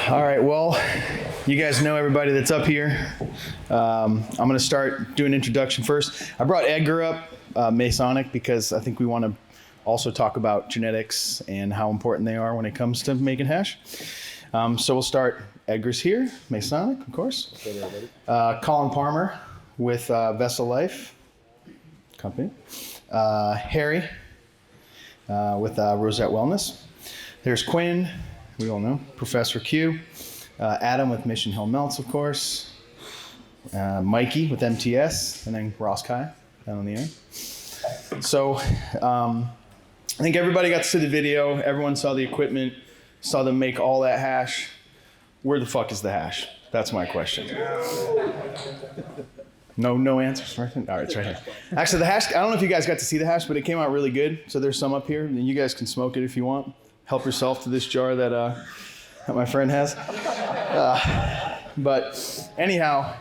All right, well, you guys know everybody that's up here. I'm going to start doing an introduction first. I brought Edgar up, Masonic, because I think we want to also talk about genetics and how important they are when it comes to making hash. So we'll start. Edgar's here, Masonic, of course. Collin Palmer with Vessel Life Company. Harry with Rosette Wellness. There's Quinn, we all know, Professor Q. Adam with Mission Hill Melts, of course. Mikey with MTS, and then Ras Kaya down on the end. So I think everybody got to see the video. Everyone saw the equipment, saw them make all that hash. Where the fuck is the hash? That's my question. No answers, right? All right, it's right here. Actually, the hash, I don't know if you guys got to see the hash, but it came out really good. So there's some up here, and you guys can smoke it if you want. Help yourself to this jar that my friend has. But anyhow,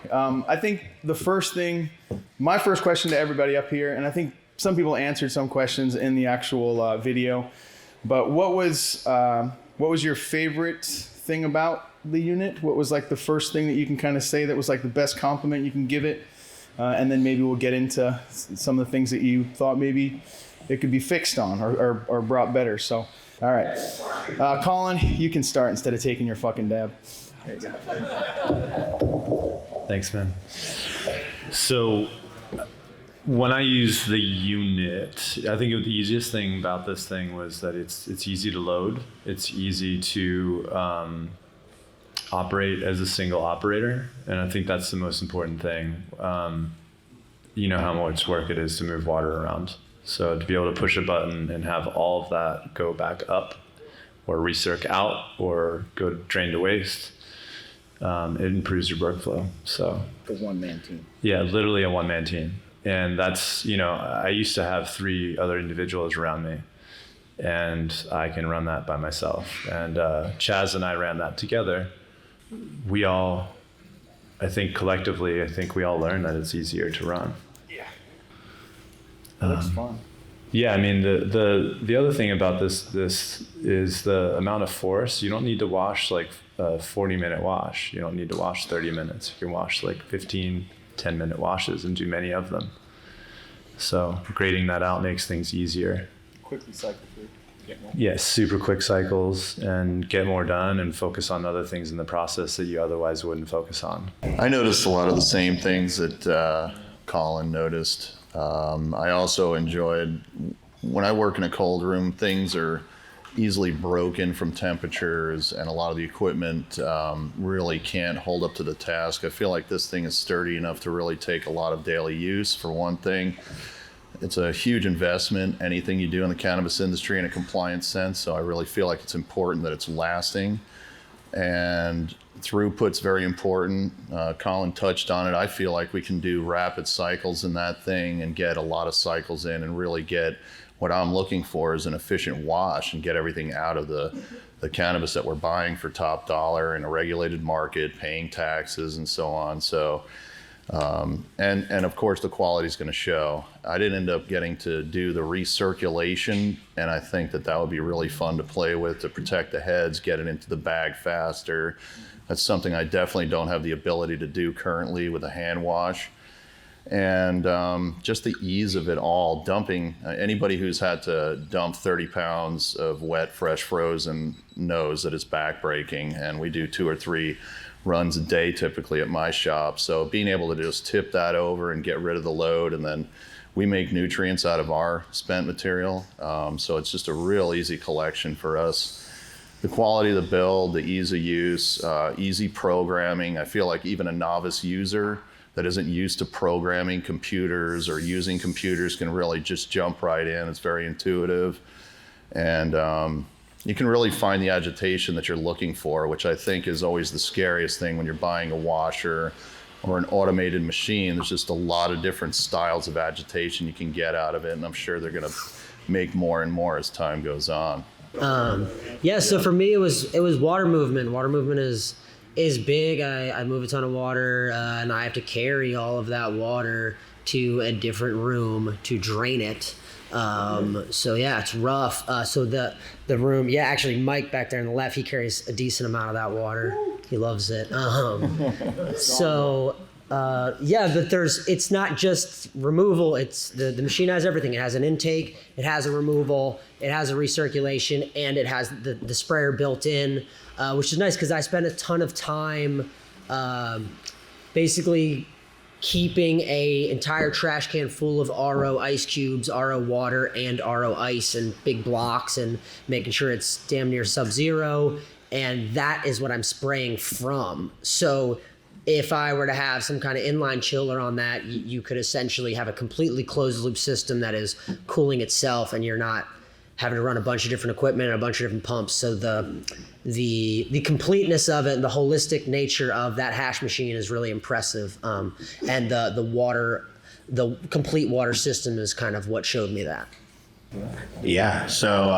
I think the first thing, my first question to everybody up here, and I think some people answered some questions in the actual video, but what was your favorite thing about the unit? What was like the first thing that you can kind of say that was like the best compliment you can give it? And then maybe we'll get into some of the things that you thought maybe it could be fixed on or brought better. So, all right. Collin, you can start instead of taking your fucking dab. There you go. Thanks, man. So when I use the unit, I think the easiest thing about this thing was that it's easy to load. It's easy to operate as a single operator, and I think that's the most important thing. You know how much work it is to move water around. So to be able to push a button and have all of that go back up or recirc out or go drain to waste, it improves your workflow. So A one-man team. Yeah, literally a one-man team. And that's, I used to have 3 other individuals around me, and I can run that by myself. And Chaz and I ran that together. We all, I think collectively, we all learned that it's easier to run. Yeah. That looks fun. Yeah, I mean, the other thing about this is the amount of force. You don't need to wash like a 40-minute wash. You don't need to wash 30 minutes. You can wash like 15, 10-minute washes and do many of them. So grading that out makes things easier. Quickly cycle through. Yes, super quick cycles and get more done and focus on other things in the process that you otherwise wouldn't focus on. I noticed a lot of the same things that Collin noticed. I also enjoyed, when I work in a cold room, things are easily broken from temperatures, and a lot of the equipment really can't hold up to the task. I feel like this thing is sturdy enough to really take a lot of daily use, for one thing. It's a huge investment, anything you do in the cannabis industry in a compliance sense, so I really feel like it's important that it's lasting. And throughput's very important. Collin touched on it. I feel like we can do rapid cycles in that thing and get a lot of cycles in and really get what I'm looking for is an efficient wash and get everything out of the cannabis that we're buying for top dollar in a regulated market, paying taxes and so on. So, and of course the quality is going to show. I didn't end up getting to do the recirculation, and I think that would be really fun to play with to protect the heads, get it into the bag faster. That's something I definitely don't have the ability to do currently with a hand wash. And just the ease of it all, dumping, anybody who's had to dump 30 pounds of wet, fresh, frozen knows that it's backbreaking, and we do 2 or 3 runs a day typically at my shop. So being able to just tip that over and get rid of the load, and then we make nutrients out of our spent material. So it's just a real easy collection for us. The quality of the build, the ease of use, easy programming. I feel like even a novice user that isn't used to programming computers or using computers can really just jump right in. It's very intuitive. And you can really find the agitation that you're looking for, which I think is always the scariest thing when you're buying a washer or an automated machine. There's just a lot of different styles of agitation you can get out of it, and I'm sure they're gonna make more and more as time goes on. So for me, it was water movement. Water movement is big. I move a ton of water, and I have to carry all of that water to a different room to drain it. So yeah, it's rough. So the room, yeah, actually Mike back there on the left, he carries a decent amount of that water. He loves it. Yeah, but it's not just removal. It's the machine has everything. It has an intake, it has a removal, it has a recirculation, and it has the sprayer built in, which is nice because I spent a ton of time basically keeping a entire trash can full of RO ice cubes, RO water, and RO ice in big blocks, and making sure it's damn near sub-zero. And that is what I'm spraying from. So if I were to have some kind of inline chiller on that, you could essentially have a completely closed loop system that is cooling itself, and you're not having to run a bunch of different equipment and a bunch of different pumps. So the completeness of it and the holistic nature of that hash machine is really impressive. And the complete water system is kind of what showed me that. Yeah, so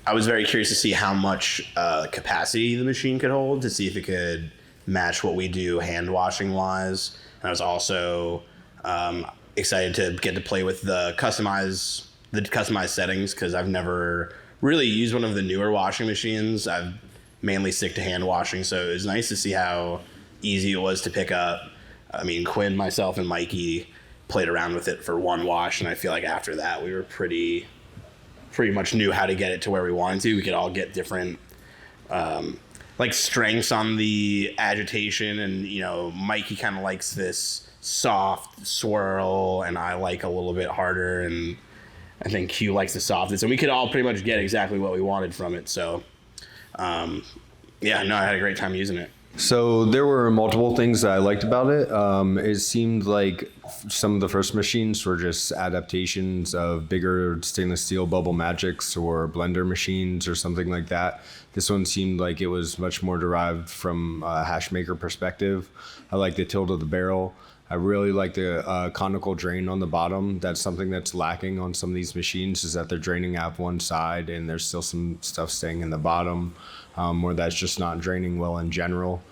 I was very curious to see how much capacity the machine could hold, to see if it could match what we do hand washing wise. And I was also excited to get to play with the customized settings, because I've never really used one of the newer washing machines. I've mainly stick to hand washing, so it was nice to see how easy it was to pick up. I mean, Quinn, myself, and Mikey played around with it for one wash, and I feel like after that we were pretty much knew how to get it to where we wanted to. We could all get different like strengths on the agitation, and Mikey kind of likes this soft swirl, and I like a little bit harder, and I think Q likes the softest, and we could all pretty much get exactly what we wanted from it. So I had a great time using it. So there were multiple things that I liked about it. It seemed like some of the first machines were just adaptations of bigger stainless steel Bubble Magics or blender machines or something like that. This one seemed like it was much more derived from a hash maker perspective. I like the tilt of the barrel. I really like the conical drain on the bottom. That's something that's lacking on some of these machines, is that they're draining out one side and there's still some stuff staying in the bottom, or that's just not draining well in general.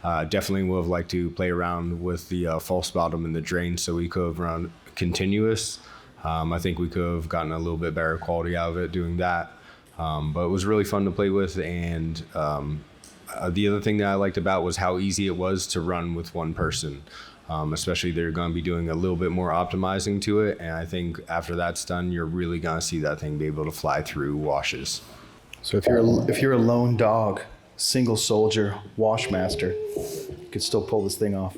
Definitely would have liked to play around with the false bottom and the drain, so we could have run continuous. I think we could have gotten a little bit better quality out of it doing that. But it was really fun to play with, and the other thing that I liked about was how easy it was to run with one person. Especially they're going to be doing a little bit more optimizing to it, and I think after that's done, you're really going to see that thing be able to fly through washes. So if you're a lone dog, single soldier, wash master, you could still pull this thing off.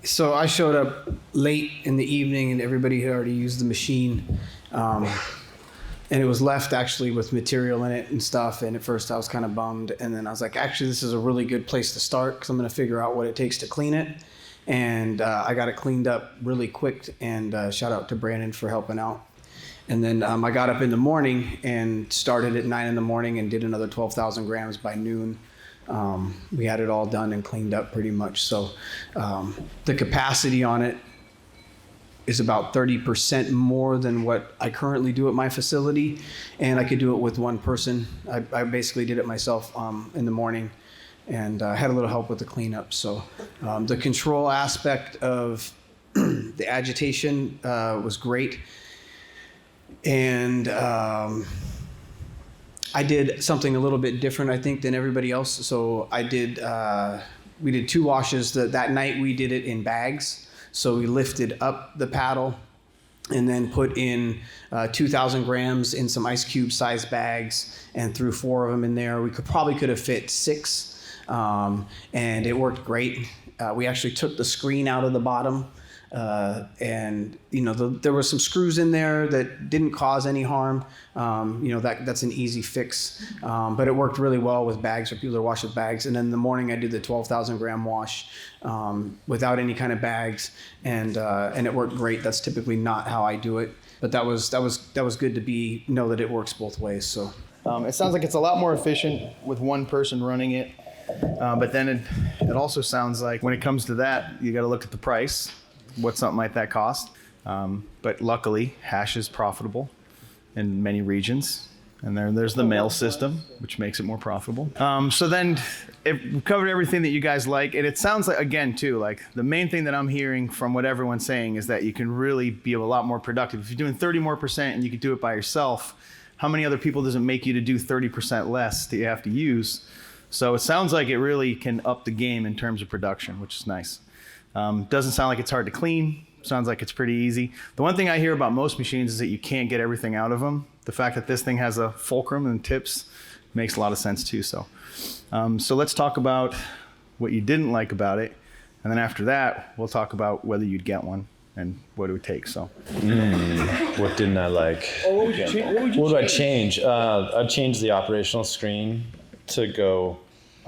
So I showed up late in the evening, and everybody had already used the machine. And it was left actually with material in it and stuff. And at first I was kind of bummed. And then I was like, actually, this is a really good place to start, because I'm going to figure out what it takes to clean it. And I got it cleaned up really quick. And shout out to Brandon for helping out. And then I got up in the morning and started at 9 in the morning and did another 12,000 grams by noon. We had it all done and cleaned up pretty much. So the capacity on it is about 30% more than what I currently do at my facility, and I could do it with one person. I basically did it myself in the morning, and had a little help with the cleanup. So the control aspect of the agitation was great, and I did something a little bit different, I think, than everybody else. So we did 2 washes. That night we did it in bags. So we lifted up the paddle and then put in 2,000 grams in some ice cube sized bags and threw 4 of them in there. We could have fit 6, and it worked great. We actually took the screen out of the bottom, and there were some screws in there that didn't cause any harm. That's an easy fix, but it worked really well with bags for people to wash with bags. And then in the morning I did the 12,000 gram wash without any kind of bags, and it worked great. That's typically not how I do it, but that was good to know that it works both ways. So it sounds like it's a lot more efficient with one person running it, but then it also sounds like when it comes to that, you got to look at the price. What something like that cost. But luckily, hash is profitable in many regions. And there's the mail system, which makes it more profitable. So then we've covered everything that you guys like. And it sounds like, again, too, like the main thing that I'm hearing from what everyone's saying is that you can really be a lot more productive. If you're doing 30% more and you can do it by yourself, how many other people does it make you to do 30% less that you have to use? So it sounds like it really can up the game in terms of production, which is nice. Doesn't sound like it's hard to clean. Sounds like it's pretty easy. The one thing I hear about most machines is that you can't get everything out of them. The fact that this thing has a fulcrum and tips makes a lot of sense too. So let's talk about what you didn't like about it. And then after that, we'll talk about whether you'd get one and what it would take. So What didn't I like? What would I change? I'd change the operational screen to go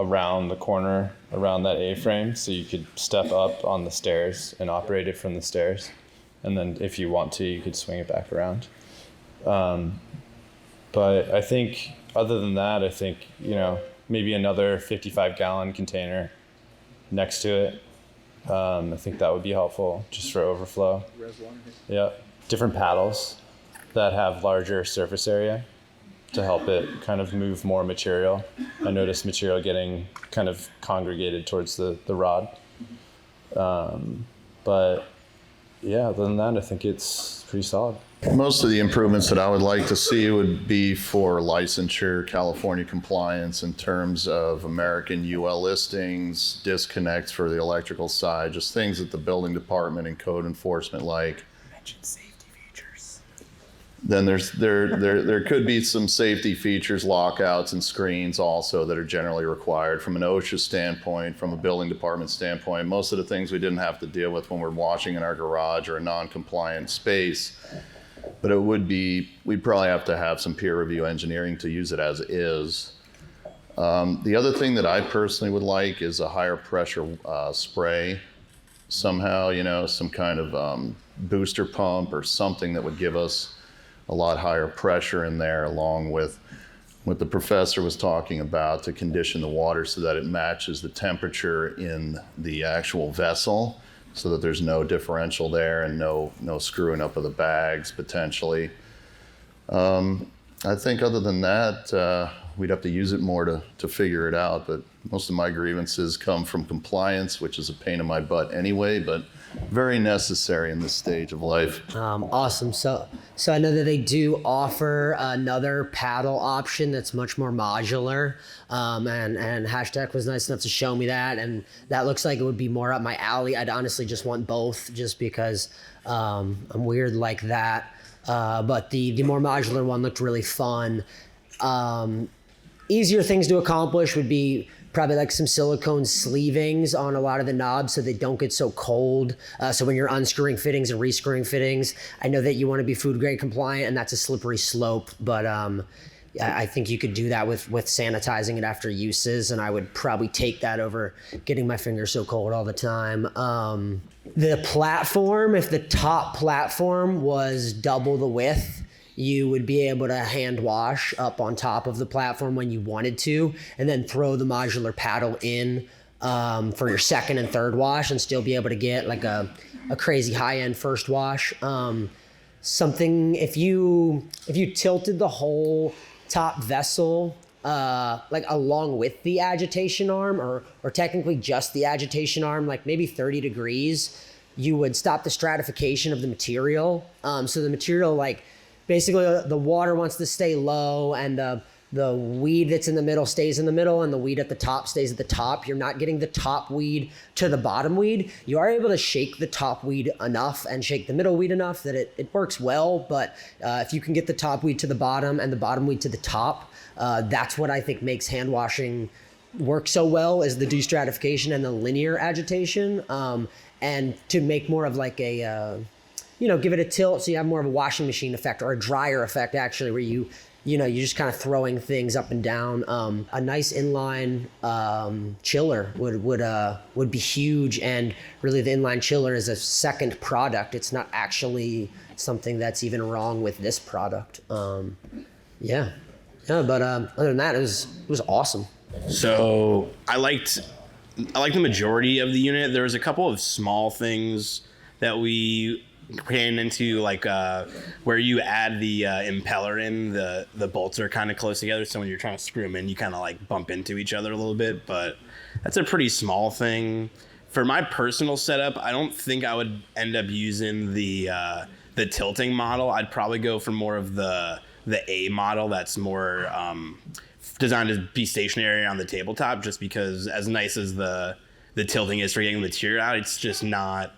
around the corner, around that A-frame, so you could step up on the stairs and operate it from the stairs. And then if you want to, you could swing it back around. But I think other than that, I think, maybe another 55-gallon container next to it. I think that would be helpful just for overflow. Yeah. Different paddles that have larger surface area to help it kind of move more material. I noticed material getting kind of congregated towards the rod. But yeah, other than that, I think it's pretty solid. Most of the improvements that I would like to see would be for licensure, California compliance in terms of American UL listings, disconnects for the electrical side, just things that the building department and code enforcement like. Mention safety features. Then there could be some safety features, lockouts and screens also that are generally required from an OSHA standpoint, from a building department standpoint. Most of the things we didn't have to deal with when we're washing in our garage or a non-compliant space. But we'd probably have to have some peer review engineering to use it as is. The other thing that I personally would like is a higher pressure spray somehow, some kind of booster pump or something that would give us a lot higher pressure in there, along with what the professor was talking about, to condition the water so that it matches the temperature in the actual vessel, so that there's no differential there and no screwing up of the bags potentially. I think other than that, we'd have to use it more to figure it out, but most of my grievances come from compliance, which is a pain in my butt anyway, but very necessary in this stage of life. Awesome. So I know that they do offer another paddle option that's much more modular. And Hashtag was nice enough to show me that, and that looks like it would be more up my alley. I'd honestly just want both, just because I'm weird like that. But the more modular one looked really fun. Easier things to accomplish would be probably like some silicone sleevings on a lot of the knobs so they don't get so cold. So when you're unscrewing fittings and rescrewing fittings, I know that you want to be food grade compliant, and that's a slippery slope, but I think you could do that with sanitizing it after uses, and I would probably take that over getting my fingers so cold all the time. The platform, if the top platform was double the width, you would be able to hand wash up on top of the platform when you wanted to, and then throw the modular paddle in for your second and third wash, and still be able to get like a crazy high-end first wash. Something, if you tilted the whole top vessel like along with the agitation arm, or technically just the agitation arm, like maybe 30 degrees, you would stop the stratification of the material. So the material, like, basically the water wants to stay low, and the weed that's in the middle stays in the middle, and the weed at the top stays at the top. You're not getting the top weed to the bottom weed. You are able to shake the top weed enough and shake the middle weed enough that it works well, but if you can get the top weed to the bottom and the bottom weed to the top, that's what I think makes hand washing work so well, is the destratification and the linear agitation, and to make more of like a give it a tilt so you have more of a washing machine effect, or a dryer effect actually, where you're just kind of throwing things up and down. A nice inline chiller would be huge, and really the inline chiller is a second product. It's not actually something that's even wrong with this product. But other than that, it was awesome. So I liked the majority of the unit. There was a couple of small things that we ran into like where you add the impeller in, the bolts are kind of close together, so when you're trying to screw them in, you kind of like bump into each other a little bit, but that's a pretty small thing. For my personal setup, I don't think I would end up using the tilting model. I'd probably go for more of the A model that's more designed to be stationary on the tabletop, just because as nice as the tilting is for getting material out, it's just not,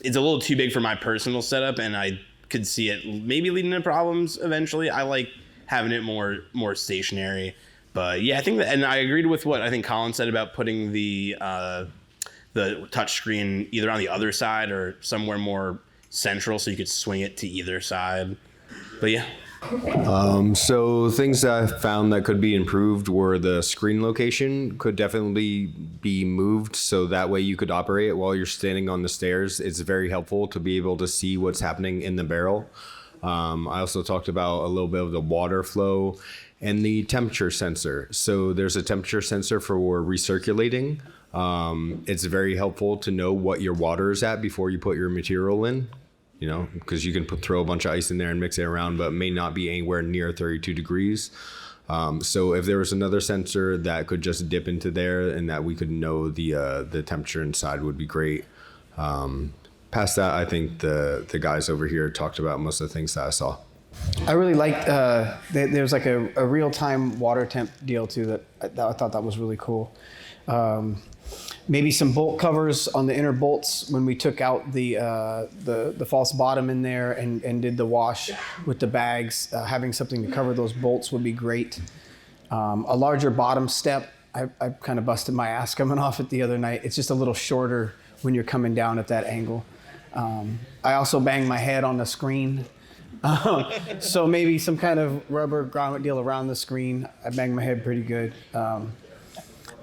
it's a little too big for my personal setup, and I could see it maybe leading to problems eventually. I like having it more stationary. But yeah, I think that, and I agreed with what I think Collin said about putting the touch screen either on the other side or somewhere more central so you could swing it to either side. But yeah. So things that I found that could be improved were the screen location could definitely be moved so that way you could operate it while you're standing on the stairs. It's very helpful to be able to see what's happening in the barrel. I also talked about a little bit of the water flow and the temperature sensor. So there's a temperature sensor for recirculating. It's very helpful to know what your water is at before you put your material in. You know, because you can throw a bunch of ice in there and mix it around, but it may not be anywhere near 32 degrees. So if there was another sensor that could just dip into there and that we could know the temperature inside would be great. Past that, I think the guys over here talked about most of the things that I saw. I really liked, there's like a real-time water temp deal too that I thought that was really cool. Maybe some bolt covers on the inner bolts when we took out the false bottom in there and did the wash with the bags. Having something to cover those bolts would be great. A larger bottom step. I kind of busted my ass coming off it the other night. It's just a little shorter when you're coming down at that angle. I also banged my head on the screen. So maybe some kind of rubber grommet deal around the screen. I banged my head pretty good.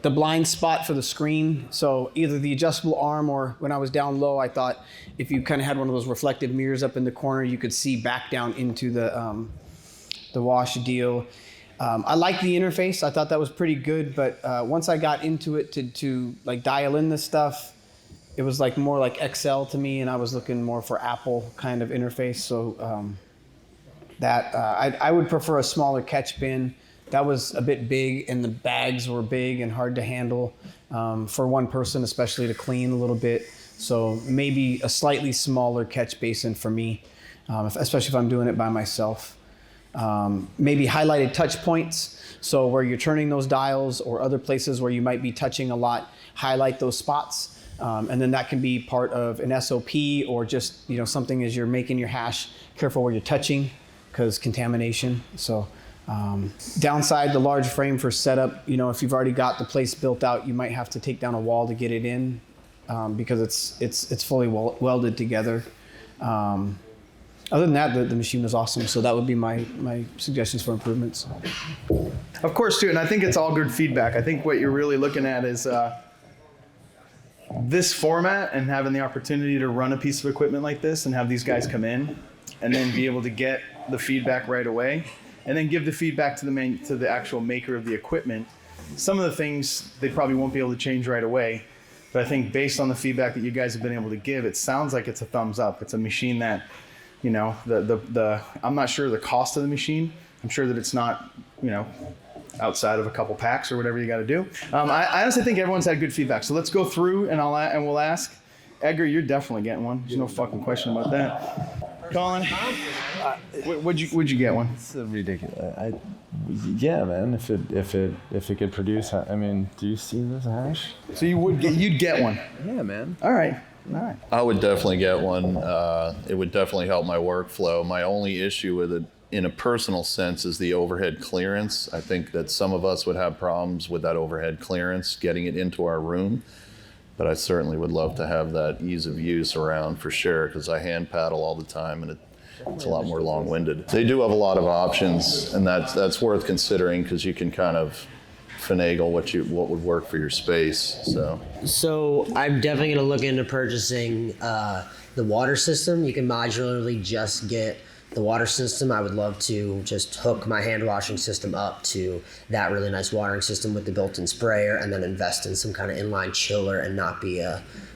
The blind spot for the screen, so either the adjustable arm or when I was down low, I thought if you kind of had one of those reflective mirrors up in the corner, you could see back down into the wash deal. I like the interface. I thought that was pretty good, but once I got into it to like dial in this stuff, it was like more like Excel to me, and I was looking more for Apple kind of interface. So I would prefer a smaller catch bin. That was a bit big, and the bags were big and hard to handle for one person, especially to clean a little bit. So maybe a slightly smaller catch basin for me, especially if I'm doing it by myself. Maybe highlighted touch points. So where you're turning those dials or other places where you might be touching a lot, highlight those spots. And then that can be part of an SOP or just something as you're making your hash, careful where you're touching because contamination. So. Downside, the large frame for setup, if you've already got the place built out, you might have to take down a wall to get it in because it's fully welded together. Other than that, the machine was awesome. So that would be my suggestions for improvements. Of course, too, and I think it's all good feedback. I think what you're really looking at is this format and having the opportunity to run a piece of equipment like this and have these guys come in and then be able to get the feedback right away. And then give the feedback to the actual maker of the equipment. Some of the things they probably won't be able to change right away, but I think based on the feedback that you guys have been able to give, it sounds like it's a thumbs up. It's a machine that, I'm not sure the cost of the machine. I'm sure that it's not, outside of a couple packs or whatever you got to do. I honestly think everyone's had good feedback. So let's go through and we'll ask. Edgar, you're definitely getting one. There's no fucking question about that. Collin, would you get one? It's ridiculous. Yeah, man. If it could produce, I mean, do you see this hash? So you'd get one. Yeah, man. All right. I would definitely get one. It would definitely help my workflow. My only issue with it, in a personal sense, is the overhead clearance. I think that some of us would have problems with that overhead clearance, getting it into our room. But I certainly would love to have that ease of use around for sure, because I hand paddle all the time and it's a lot more long-winded. They do have a lot of options, and that's worth considering because you can kind of finagle what would work for your space. So I'm definitely going to look into purchasing the water system. You can modularly just get the water system. I would love to just hook my hand washing system up to that really nice watering system with the built-in sprayer, and then invest in some kind of inline chiller and not be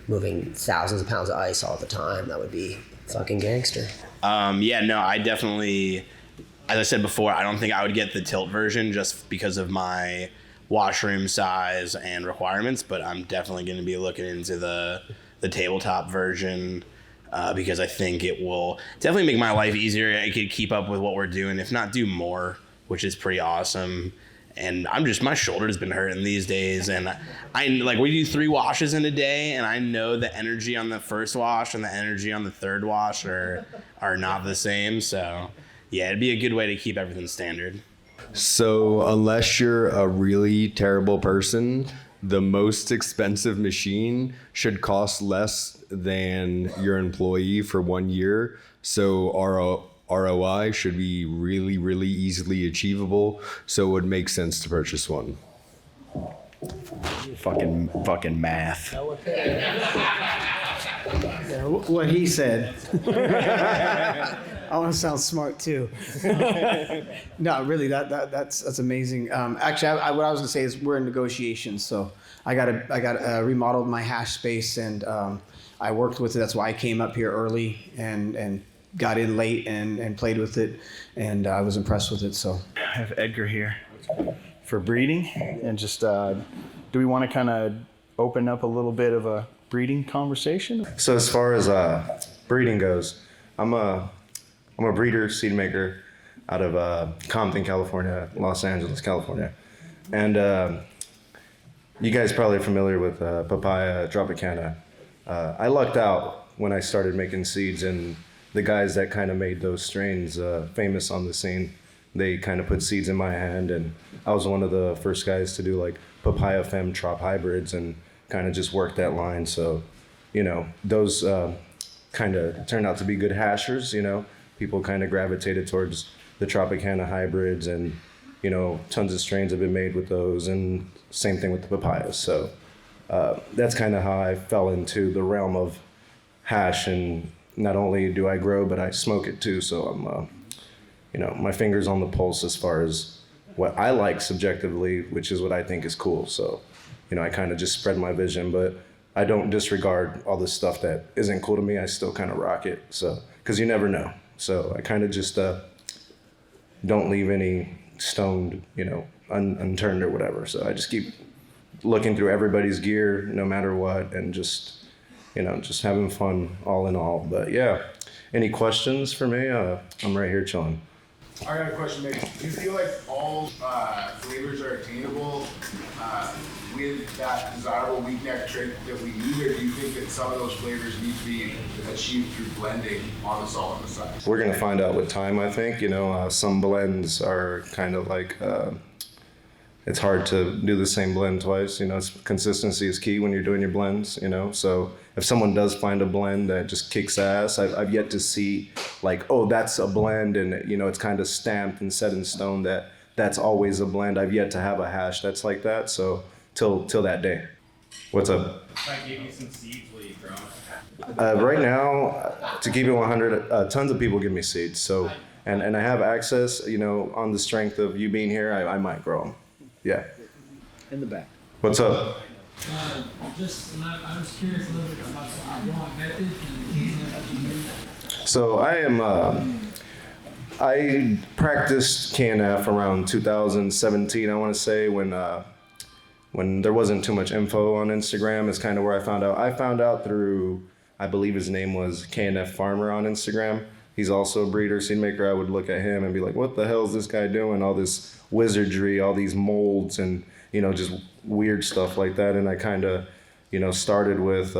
moving thousands of pounds of ice all the time. That would be Fucking gangster. Yeah, no, I definitely, as I said before, I don't think I would get the tilt version just because of my washroom size and requirements, but I'm definitely going to be looking into the tabletop version because I think it will definitely make my life easier. I could keep up with what we're doing, if not do more, which is pretty awesome. And my shoulder's been hurting these days, and we do 3 washes in a day, and I know the energy on the first wash and the energy on the third wash are not the same. So yeah, it'd be a good way to keep everything standard. So unless you're a really terrible person, the most expensive machine should cost less than your employee for 1 year. So ROI should be really, really easily achievable. So it would make sense to purchase one. Fucking math. Yeah, what he said. I want to sound smart too. No, really, that's amazing. Actually, what I was gonna say is we're in negotiations, so I got remodeled my hash space, and I worked with it. That's why I came up here early and got in late and played with it, and I was impressed with it. So I have Edgar here for breeding, and just do we want to kind of open up a little bit of a breeding conversation? So as far as breeding goes, I'm a breeder, seed maker out of Compton, California, Los Angeles, California. And you guys probably are familiar with Papaya Tropicana. I lucked out when I started making seeds, and the guys that kind of made those strains famous on the scene, they kind of put seeds in my hand, and I was one of the first guys to do like Papaya Fem Trop hybrids and kind of just work that line. So, those kind of turned out to be good hashers. People kind of gravitated towards the Tropicana hybrids, and tons of strains have been made with those, and same thing with the papayas. So that's kind of how I fell into the realm of hash, and not only do I grow, but I smoke it too. So I'm my finger's on the pulse as far as what I like subjectively, which is what I think is cool. So I kind of just spread my vision, but I don't disregard all this stuff that isn't cool to me. I still kind of rock it. So, because you never know. So I kind of just don't leave any stone, unturned or whatever. So I just keep looking through everybody's gear, no matter what, and just having fun all in all. But yeah, any questions for me? I'm right here chilling. I got a question, Meg. Do you feel like all flavors are attainable with that desirable weak neck trait that we need, or do you think that some of those flavors need to be achieved through blending on the solventless side? We're gonna find out with time, I think. Some blends are kind of like, it's hard to do the same blend twice. Consistency is key when you're doing your blends, So if someone does find a blend that just kicks ass, I've yet to see like, oh, that's a blend, and it's kind of stamped and set in stone that that's always a blend. I've yet to have a hash that's like that. So till that day. What's up? I gave you some seeds while you grow. Right now, to keep it 100, tons of people give me seeds. So, and I have access, on the strength of you being here, I might grow them. Yeah. In the back. What's up? I was curious a little bit about the growing methods and So I practiced KNF around 2017, I want to say, when there wasn't too much info on Instagram. Is kind of where I found out. I found out through, I believe his name was KNF Farmer on Instagram. He's also a breeder, seed maker. I would look at him and be like, what the hell is this guy doing? All this wizardry, all these molds, and just weird stuff like that. And I kind of started with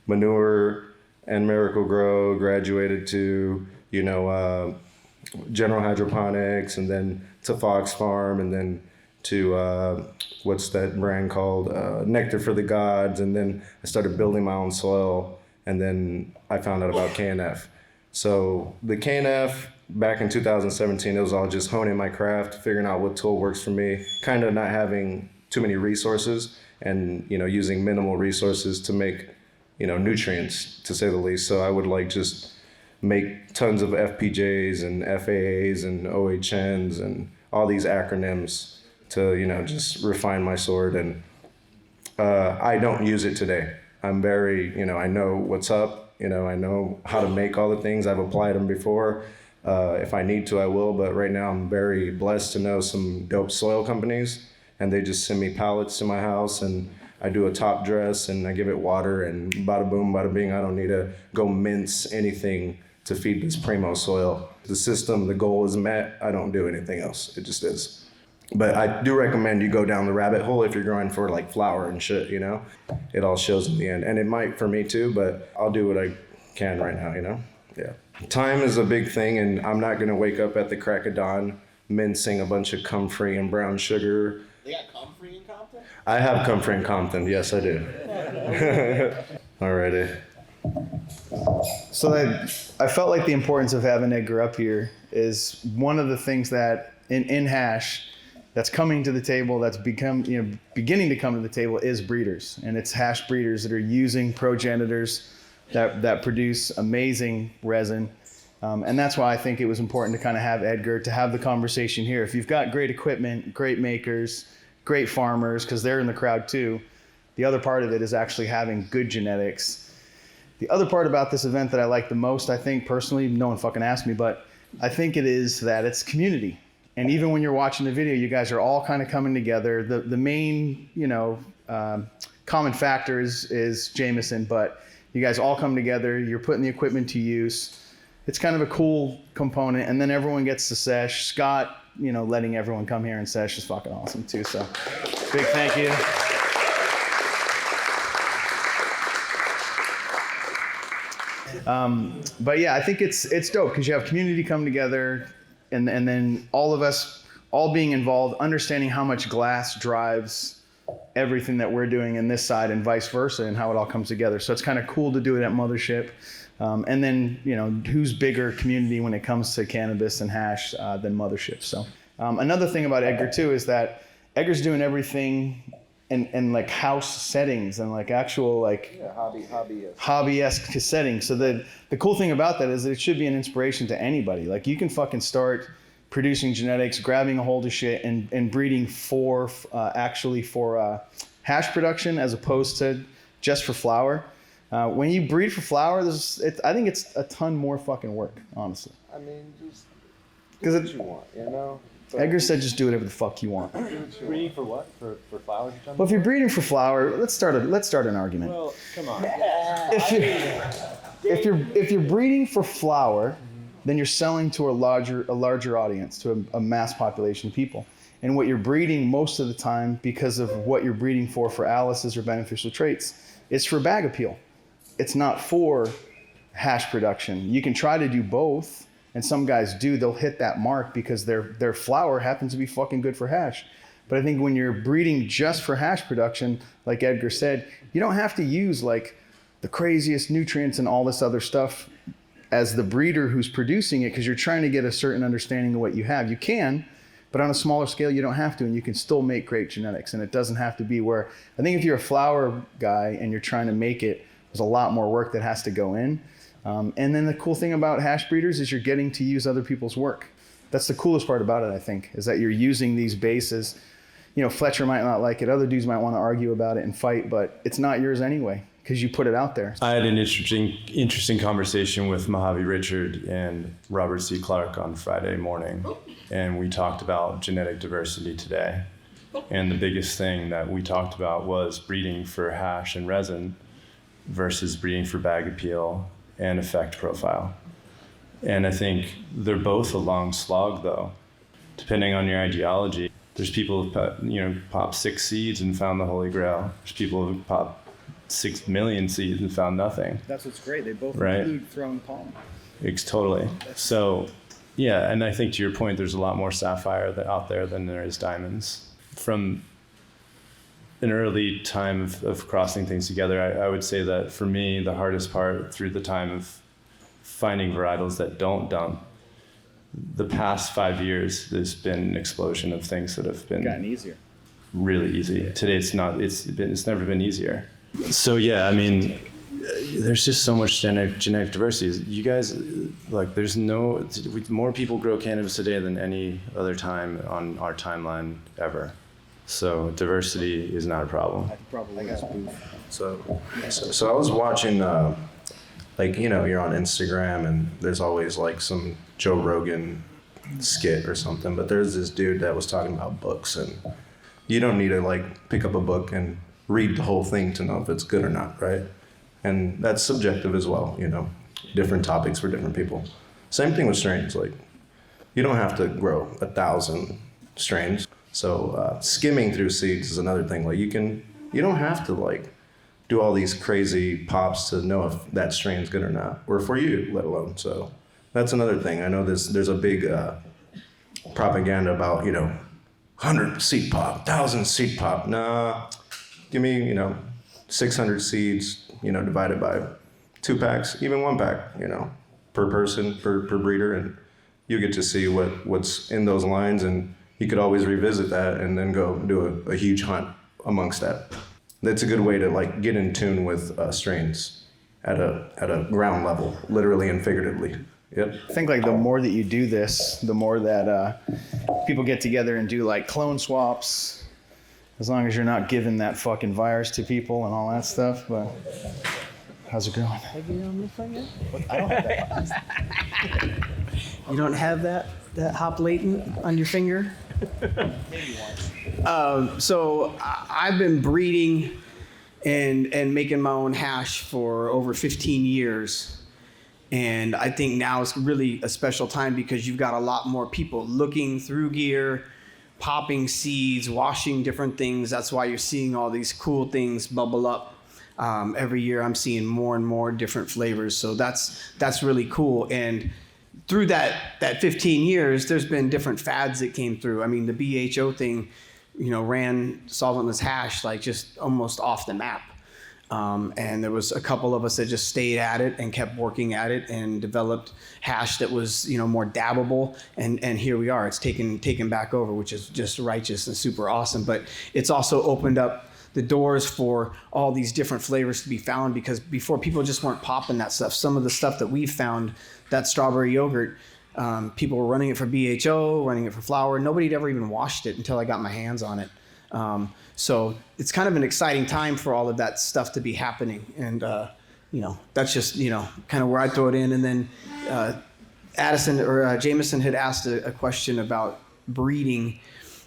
manure and Miracle Grow, graduated to General Hydroponics, and then to Fox Farm, and then to what's that brand called, Nectar for the Gods. And then I started building my own soil, and then I found out about KNF. So the KNF back in 2017, it was all just honing my craft, figuring out what tool works for me, kind of not having too many resources, and using minimal resources to make nutrients, to say the least. So I would just make tons of FPJs and FAAs and OHNs and all these acronyms to just refine my sword. And I don't use it today. I'm very I know what's up. You know, I know how to make all the things. I've applied them before. If I need to, I will. But right now, I'm very blessed to know some dope soil companies, and they just send me pallets to my house, and I do a top dress, and I give it water, and bada boom, bada bing. I don't need to go mince anything to feed this primo soil. The system, the goal is met. I don't do anything else. It just is. But I do recommend you go down the rabbit hole if you're growing for like flour and shit, you know? It all shows in the end. And it might for me too, but I'll do what I can right now, you know? Yeah. Time is a big thing, and I'm not gonna wake up at the crack of dawn mincing a bunch of comfrey and brown sugar. They got comfrey in Compton? I have comfrey in Compton, yes I do. Alrighty. So I felt like the importance of having Edgar up here is one of the things that in hash that's coming to the table, that's beginning to come to the table, is breeders. And it's hash breeders that are using progenitors that produce amazing resin. And that's why I think it was important to kind of have Edgar, to have the conversation here. If you've got great equipment, great makers, great farmers, because they're in the crowd too, the other part of it is actually having good genetics. The other part about this event that I like the most, I think personally, no one fucking asked me, but I think it is that it's community. And even when you're watching the video, you guys are all kind of coming together. The main, common factor is Jameson, but you guys all come together. You're putting the equipment to use. It's kind of a cool component. And then everyone gets to sesh. Scott, letting everyone come here and sesh is fucking awesome too. So big thank you. But yeah, I think it's dope because you have community come together, and then all of us all being involved, understanding how much glass drives everything that we're doing in this side and vice versa, and how it all comes together. So it's kind of cool to do it at Mothership. And then, who's bigger community when it comes to cannabis and hash than Mothership. So another thing about Edgar too is that Edgar's doing everything in like house settings and like actual like hobby-esque settings. So the cool thing about that is that it should be an inspiration to anybody. Like you can fucking start producing genetics, grabbing a hold of shit and breeding for hash production as opposed to just for flour. When you breed for flour, I think it's a ton more fucking work, honestly. I mean, just do what you want, Edgar said just do whatever the fuck you want. Breeding for what? For flowers? Well, if you're breeding for flour, let's start an argument. Well, come on. If you're breeding for flour, then you're selling to a larger audience, to a mass population of people. And what you're breeding most of the time, because of what you're breeding for Alice's or beneficial traits, it's for bag appeal. It's not for hash production. You can try to do both, and some guys do. They'll hit that mark because their flour happens to be fucking good for hash. But I think when you're breeding just for hash production, like Edgar said, you don't have to use like the craziest nutrients and all this other stuff as the breeder who's producing it, because you're trying to get a certain understanding of what you have. You can, but on a smaller scale, you don't have to, and you can still make great genetics. And it doesn't have to be where, I think if you're a flour guy and you're trying to make it, there's a lot more work that has to go in. And then the cool thing about hash breeders is you're getting to use other people's work. That's the coolest part about it, I think, is that you're using these bases. Fletcher might not like it. Other dudes might want to argue about it and fight, but it's not yours anyway, because you put it out there. I had an interesting conversation with Mojave Richard and Robert C. Clark on Friday morning, and we talked about genetic diversity today. And the biggest thing that we talked about was breeding for hash and resin versus breeding for bag appeal and effect profile. And I think they're both a long slog, though, depending on your ideology. There's people who popped 6 seeds and found the Holy Grail. There's people who popped 6 million seeds and found nothing. That's what's great. They both include throwing pollen. Totally. So, yeah, and I think to your point, there's a lot more sapphire out there than there is diamonds. From an early time of crossing things together, I would say that for me, the hardest part through the time of finding varietals that don't dump, the past 5 years, there's been an explosion of things that have been gotten easier. Really easy. Today, it's never been easier. So yeah, I mean, there's just so much genetic diversity. You guys, there's more people grow cannabis today than any other time on our timeline ever. So diversity is not a problem. So I was watching like, you know, you're on Instagram and there's always like some Joe Rogan skit or something, but there's this dude that was talking about books, and you don't need to like pick up a book and read the whole thing to know if it's good or not, right? And that's subjective as well, you know, different topics for different people. Same thing with strains, like you don't have to grow 1,000 strains. So skimming through seeds is another thing. Like you don't have to like do all these crazy pops to know if that strain's good or not, or for you, let alone. So that's another thing. I know there's a big propaganda about, you know, 100 seed pop, 1,000 seed pop. Nah, give me, you know, 600 seeds, you know, divided by 2 packs, even 1 pack, you know, per person, per breeder, and you get to see what's in those lines, and you could always revisit that and then go do a huge hunt amongst that. That's a good way to like get in tune with strains at a ground level, literally and figuratively. Yep. I think like the more that you do this, the more that people get together and do like clone swaps, as long as you're not giving that fucking virus to people and all that stuff. But how's it going? Have you on the front yet? I don't have that. You don't have that hop latent on your finger? Maybe once. So I've been breeding and making my own hash for over 15 years. And I think now is really a special time because you've got a lot more people looking through gear, popping seeds, washing different things. That's why you're seeing all these cool things bubble up. Every year I'm seeing more and more different flavors. So that's really cool. And through that 15 years, there's been different fads that came through. I mean, the BHO thing, you know, ran solventless hash like just almost off the map. And there was a couple of us that just stayed at it and kept working at it and developed hash that was, you know, more dabbable. And here we are. It's taken back over, which is just righteous and super awesome. But it's also opened up the doors for all these different flavors to be found, because before people just weren't popping that stuff. Some of the stuff that we've found, that strawberry yogurt, people were running it for BHO, running it for flour. Nobody had ever even washed it until I got my hands on it. So it's kind of an exciting time for all of that stuff to be happening. And, you know, that's just, you know, kind of where I throw it in. And then Addison or Jameson had asked a question about breeding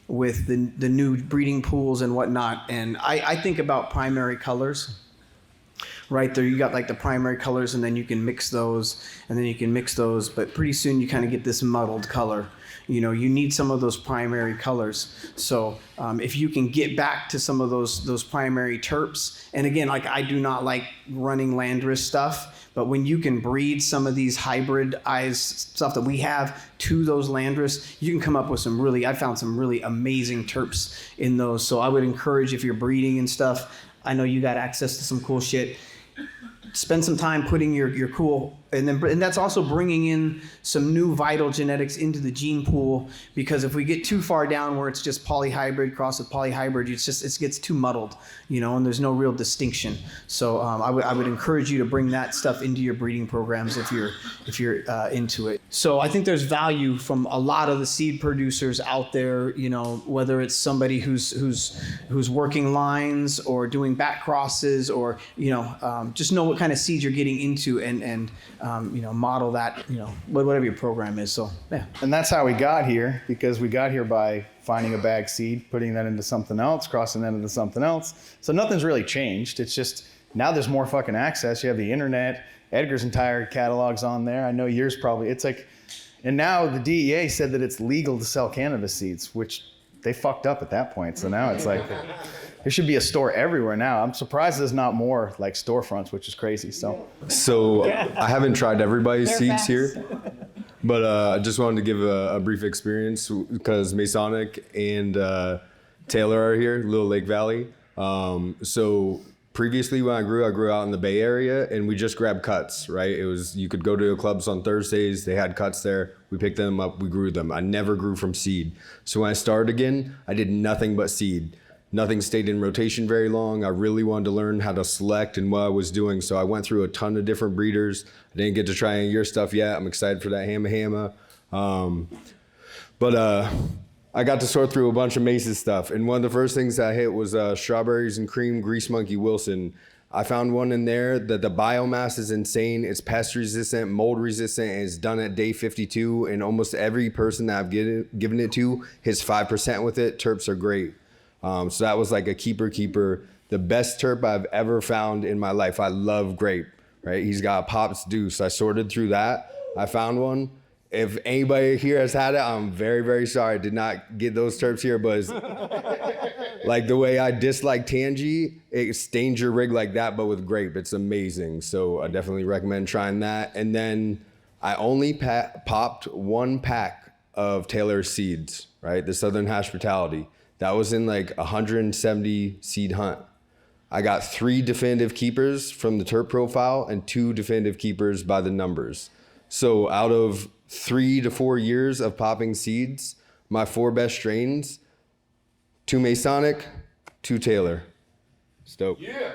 with the new breeding pools and whatnot. And I think about primary colors. Right there, you got like the primary colors, and then you can mix those, and then you can mix those. But pretty soon you kind of get this muddled color. You know, you need some of those primary colors. So if you can get back to some of those primary terps, and again, like I do not like running Landrace stuff, but when you can breed some of these hybridized stuff that we have to those Landrace, you can come up with I found some really amazing terps in those. So I would encourage, if you're breeding and stuff, I know you got access to some cool shit. Spend some time putting your cool, and that's also bringing in some new vital genetics into the gene pool, because if we get too far down where it's just polyhybrid cross with polyhybrid, it gets too muddled, you know, and there's no real distinction. So I would encourage you to bring that stuff into your breeding programs if you're into it. So I think there's value from a lot of the seed producers out there, you know, whether it's somebody who's working lines or doing back crosses, or, you know, just know what kind of seeds you're getting into, and you know, model that, you know, whatever your program is. So yeah. And that's how we got here, because we got here by finding a bag seed, putting that into something else, crossing that into something else. So nothing's really changed. It's just now there's more fucking access. You have the internet. Edgar's entire catalog's on there. I know yours probably. It's like, and now the DEA said that it's legal to sell cannabis seeds, which they fucked up at that point. So now it's like, there should be a store everywhere now. I'm surprised there's not more like storefronts, which is crazy. So I haven't tried everybody's seeds here, but I just wanted to give a brief experience, because Masonic and Taylor are here, Little Lake Valley. So previously when I grew out in the Bay Area, and we just grabbed cuts, right? It was, you could go to clubs on Thursdays, they had cuts there, we picked them up, we grew them. I never grew from seed. So when I started again, I did nothing but seed. Nothing stayed in rotation very long. I really wanted to learn how to select and what I was doing. So I went through a ton of different breeders. I didn't get to try any of your stuff yet. I'm excited for that Hamma. But I got to sort through a bunch of Mace's stuff. And one of the first things I hit was Strawberries and Cream Grease Monkey Wilson. I found one in there that the biomass is insane. It's pest resistant, mold resistant, and it's done at day 52. And almost every person that I've given it to hits 5% with it. Terps are great. So that was like a keeper. The best terp I've ever found in my life. I love grape, right? He's got a Pops Deuce. I sorted through that. I found one. If anybody here has had it, I'm very, very sorry. I did not get those terps here, but it's like the way I dislike Tangy, it stains your rig like that, but with grape. It's amazing. So I definitely recommend trying that. And then I only popped 1 pack of Taylor seeds, right? The Southern Hospitality. That was in like 170 seed hunt. I got 3 definitive keepers from the terp profile and 2 definitive keepers by the numbers. So out of 3 to 4 years of popping seeds, my 4 best strains, 2 Masonic, 2 Taylor. Stoked. Yeah,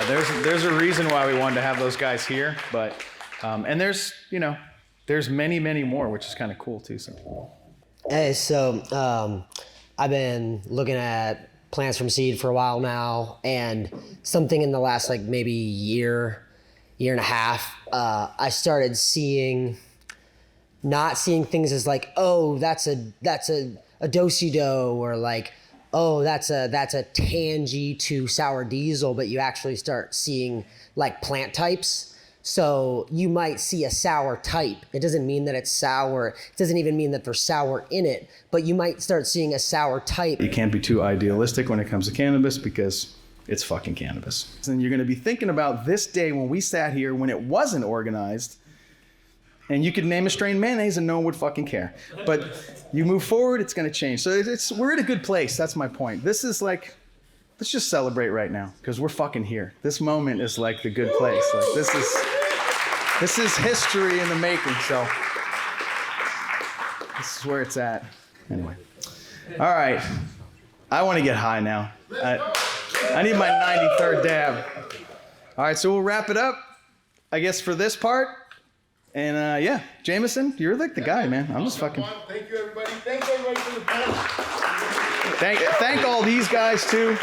there's a reason why we wanted to have those guys here, but and there's many more, which is kind of cool too. So. Hey, so I've been looking at plants from seed for a while now, and something in the last like maybe year and a half, I started not seeing things as like, oh, that's a Dosido, or like, oh, that's a Tangy to sour diesel, but you actually start seeing like plant types. So you might see a sour type. It doesn't mean that it's sour. It doesn't even mean that there's sour in it, but you might start seeing a sour type. You can't be too idealistic when it comes to cannabis because it's fucking cannabis. And you're going to be thinking about this day when we sat here when it wasn't organized, and you could name a strain mayonnaise and no one would fucking care. But you move forward, it's going to change. So we're in a good place. That's my point. This is like, let's just celebrate right now because we're fucking here. This moment is like the good place. Like this is history in the making. So this is where it's at. Anyway. All right. I want to get high now. I need my 93rd dab. All right, so we'll wrap it up, I guess, for this part. And yeah, Jameson, you're like the guy, man. I'm just fucking. Thank you, everybody. Thanks, everybody, for the panel. Thank all these guys, too.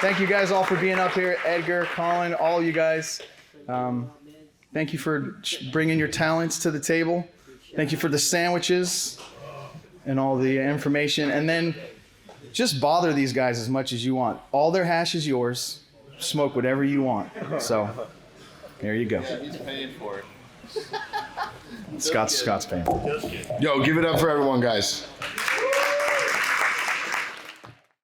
Thank you guys all for being up here. Edgar, Collin, all you guys. Thank you for bringing your talents to the table. Thank you for the sandwiches and all the information. And then just bother these guys as much as you want. All their hash is yours. Smoke whatever you want. So, there you go. He's paying for it. Scott's paying. Yo, give it up for everyone, guys.